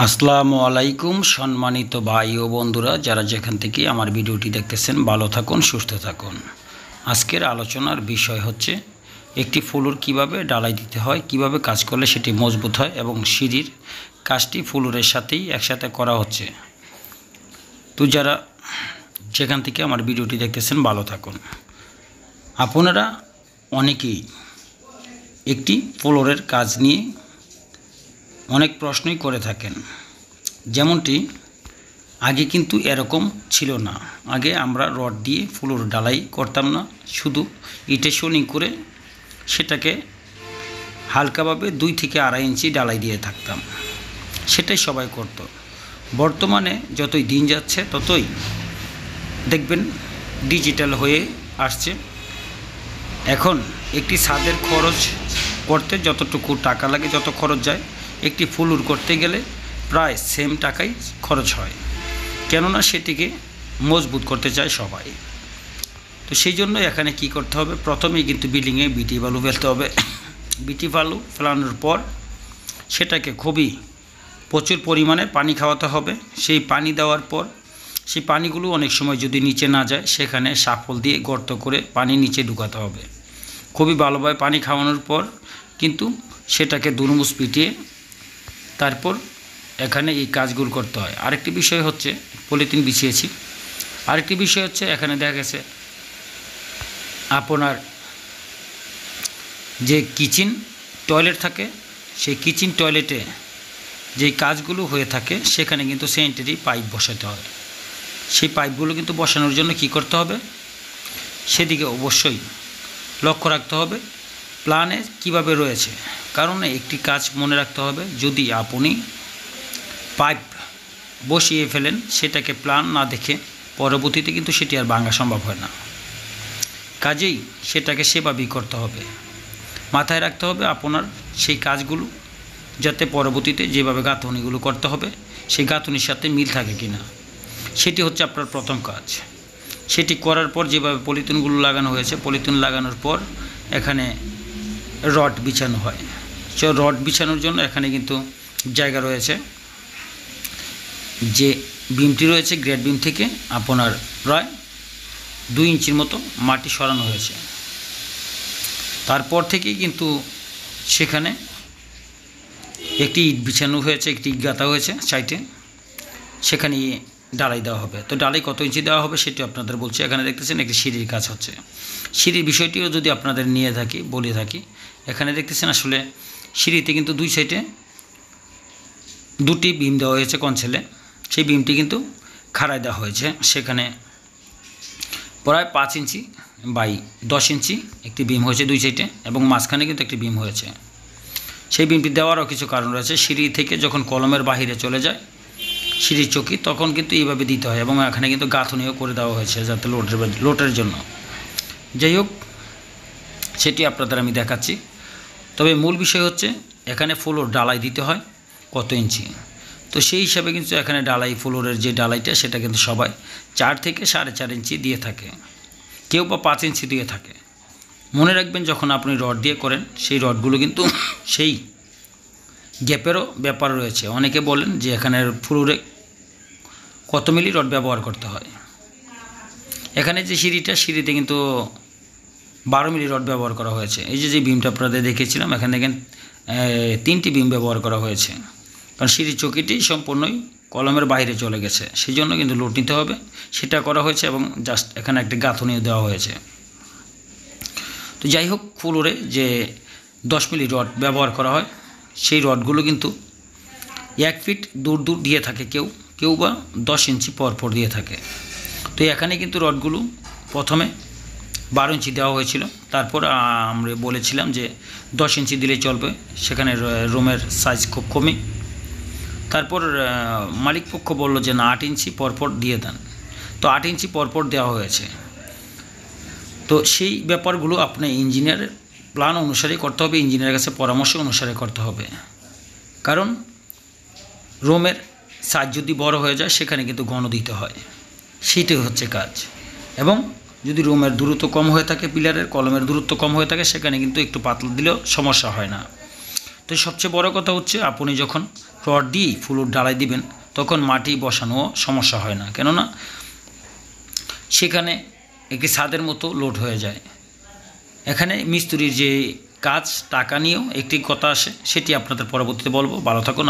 আসসালামু আলাইকুম সম্মানিত ভাই ও বন্ধুরা, যারা যেখান থেকে আমার ভিডিওটি দেখতেছেন ভালো থাকুন, সুস্থ থাকুন। আজকের আলোচনার বিষয় হচ্ছে একটি ফ্লোর কিভাবে ঢালাই দিতে হয়, কিভাবে কাজ করলে সেটি মজবুত হয় এবং সিঁড়ির কাজটি ফ্লোরের সাথেই একসাথে করা হচ্ছে। তো যারা যেখান থেকে আমার ভিডিওটি দেখতেছেন ভালো থাকুন। আপনারা অনেকেই একটি ফ্লোরের কাজ নিয়ে অনেক প্রশ্নই করে থাকেন। যেমনটি আগে কিন্তু এরকম ছিল না। আগে আমরা রড দিয়ে ফ্লোর ঢালাই করতাম না, শুধু ইটে শোনিং করে সেটাকে হালকাভাবে 2 থেকে 2.5 ইঞ্চি ঢালাই দিয়ে থাকতাম, সেটাই সবাই করত। বর্তমানে যতই দিন যাচ্ছে ততই দেখবেন ডিজিটাল হয়ে আসছে। এখন একটি ছাদের খরচ করতে যতটুকু টাকা লাগে, যত খরচ যায়, একটি ফ্লোর করতে গেলে প্রায় সেম টাকাই খরচ হয়, কেননা সেটিকে মজবুত করতে চায় সবাই। তো সেই জন্য এখানে কি করতে হবে, প্রথমেই কিন্তু বিল্ডিংয়ে বিটি বালু ফেলতে হবে। বিটি বালু ফেলানোর পর সেটাকে খুবই প্রচুর পরিমাণে পানি খাওয়াতে হবে। সেই পানি দেওয়ার পর সেই পানিগুলো অনেক সময় যদি নিচে না যায়, সেখানে শাফল দিয়ে গর্ত করে পানি নিচে ঢুকাতে হবে। খুবই ভালোভাবে পানি খাওয়ানোর পর কিন্তু সেটাকে দুরমুস পিটিয়ে তারপর এখানে এই কাজগুলো করতে হয়। আরেকটি বিষয় হচ্ছে পলিথিন বিছিয়েছি। আরেকটি বিষয় হচ্ছে এখানে দেখা গেছে আপনার যে কিচেন টয়লেট থাকে, সেই কিচেন টয়লেটে যে কাজগুলো হয়ে থাকে সেখানে কিন্তু স্যানিটারি পাইপ বসাতে হয়। সেই পাইপগুলো কিন্তু বসানোর জন্য কি করতে হবে, সেদিকে অবশ্যই লক্ষ্য রাখতে হবে প্ল্যানে কিভাবে রয়েছে। কারণ একটি কাজ মনে রাখতে হবে, যদি আপনি পাইপ বসিয়ে ফেলেন সেটাকে প্ল্যান না দেখে, পরবর্তীতে কিন্তু সেটি আর ভাঙা সম্ভব হয় না। কাজেই সেটাকে সেভাবেই করতে হবে। মাথায় রাখতে হবে আপনার সেই কাজগুলো যাতে পরবর্তীতে যেভাবে গাঁথনিগুলো করতে হবে সেই গাঁথনির সাথে মিল থাকে কিনা, সেটি হচ্ছে আপনার প্রথম কাজ। সেটি করার পর যেভাবে পলিথিনগুলো লাগানো হয়েছে, পলিথিন লাগানোর পর এখানে রড বিছানো হয়। সে রড বিছানোর জন্য এখানে কিন্তু জায়গা রয়েছে। যে বিমটি রয়েছে গ্রেড বিম থেকে আপনার প্রায় 2 ইঞ্চির মতো মাটি সরানো হয়েছে। তারপর থেকেই কিন্তু সেখানে একটি ইট বিছানো হয়েছে, একটি ইট গাঁথা হয়েছে সাইডে, সেখানে ঢালাই দেওয়া হবে। তো ঢালাই কত ইঞ্চি দেওয়া হবে সেটি আপনাদের বলছি। এখানে দেখতেছেন একটি সিঁড়ির কাজ হচ্ছে। সিঁড়ির বিষয়টিও যদি আপনাদের নিয়ে থাকি, বলে থাকি, এখানে দেখতেছেন আসলে সিঁড়িতে কিন্তু 2 সাইডে 2টি বিম দেওয়া হয়েছে কনসেলে। সেই বিমটি কিন্তু খাড়ায় দেওয়া হয়েছে। সেখানে প্রায় 5 ইঞ্চি বাই 10 ইঞ্চি একটি বিম হয়েছে 2 সাইডে, এবং মাঝখানে কিন্তু একটি বিম হয়েছে। সেই বিমটি দেওয়ারও কিছু কারণ রয়েছে। সিঁড়ি থেকে যখন কলমের বাহিরে চলে যায় সিঁড়ির চকি, তখন কিন্তু এইভাবে দিতে হয়, এবং এখানে কিন্তু গাঁথনিও করে দেওয়া হয়েছে যাতে লোটের জন্য। যাই হোক, সেটি আপনাদের আমি দেখাচ্ছি। তবে মূল বিষয় হচ্ছে এখানে ফ্লোর ঢালাই দিতে হয় কত ইঞ্চি। তো সেই হিসাবে কিন্তু এখানে ঢালাই, ফ্লোরের যে ঢালাইটা সেটা কিন্তু সবাই 4 থেকে 4.5 ইঞ্চি দিয়ে থাকে, কেউ বা 5 ইঞ্চি দিয়ে থাকে। মনে রাখবেন যখন আপনি রড দিয়ে করেন সেই রডগুলো কিন্তু সেই গ্যাপেরও ব্যাপার রয়েছে। অনেকে বলেন যে এখানে ফ্লোরে কত মিলি রড ব্যবহার করতে হয়। এখানে যে সিঁড়িতে কিন্তু 12 মিলি রড ব্যবহার করা হয়েছে। এই যে বিমটা আপনাদের দেখেছিলাম, এখানে দেখেন 3টি বিম ব্যবহার করা হয়েছে, কারণ সিঁড়ির চকিটি সম্পূর্ণই কলমের বাইরে চলে গেছে, সেই জন্য কিন্তু লোড নিতে হবে, সেটা করা হয়েছে। এবং জাস্ট এখানে একটা গাঁথনিও দেওয়া হয়েছে। তো যাই হোক, ফ্লোরে যে 10 মিলি রড ব্যবহার করা হয় সেই রডগুলো কিন্তু 1 ফিট দূর দিয়ে থাকে, কেউ বা 10 ইঞ্চি পর দিয়ে থাকে। তো এখানে কিন্তু রডগুলো প্রথমে 12 ইঞ্চি দেওয়া হয়েছিল। তারপর আমরা বলেছিলাম যে 10 ইঞ্চি দিলেই চলবে, সেখানে রুমের সাইজ খুব কমই। তারপর মালিক পক্ষ বলল যে না, 8 ইঞ্চি পরপর দিয়ে দেন। তো 8 ইঞ্চি পরপর দেওয়া হয়েছে। তো সেই ব্যাপারগুলো আপনি ইঞ্জিনিয়ারের প্ল্যান অনুসারে করতে হবে, ইঞ্জিনিয়ারের কাছে পরামর্শ অনুসারে করতে হবে। কারণ রুমের সাইজ যদি বড় হয়ে যায় সেখানে কিন্তু ঘন দিতে হয়, সেটাই হচ্ছে কাজ। এবং যদি রুমের দূরত্ব কম হয়ে থাকে, পিলারের কলমের দূরত্ব কম হয়ে থাকে, সেখানে কিন্তু একটু পাতলা দিলেও সমস্যা হয় না। তো সবচেয়ে বড় কথা হচ্ছে আপনি যখন রড দিয়ে ফ্লোর ঢালাই দিবেন তখন মাটি বসানো সমস্যা হয় না, কেননা সেখানে একটি ছাদের মতো লোড হয়ে যায়। এখানে মিস্ত্রির যে কাজ টাকা নিয়েও একটি কথা আসে, সেটি আপনাদের পরবর্তীতে বলবো। ভালো থাকুন।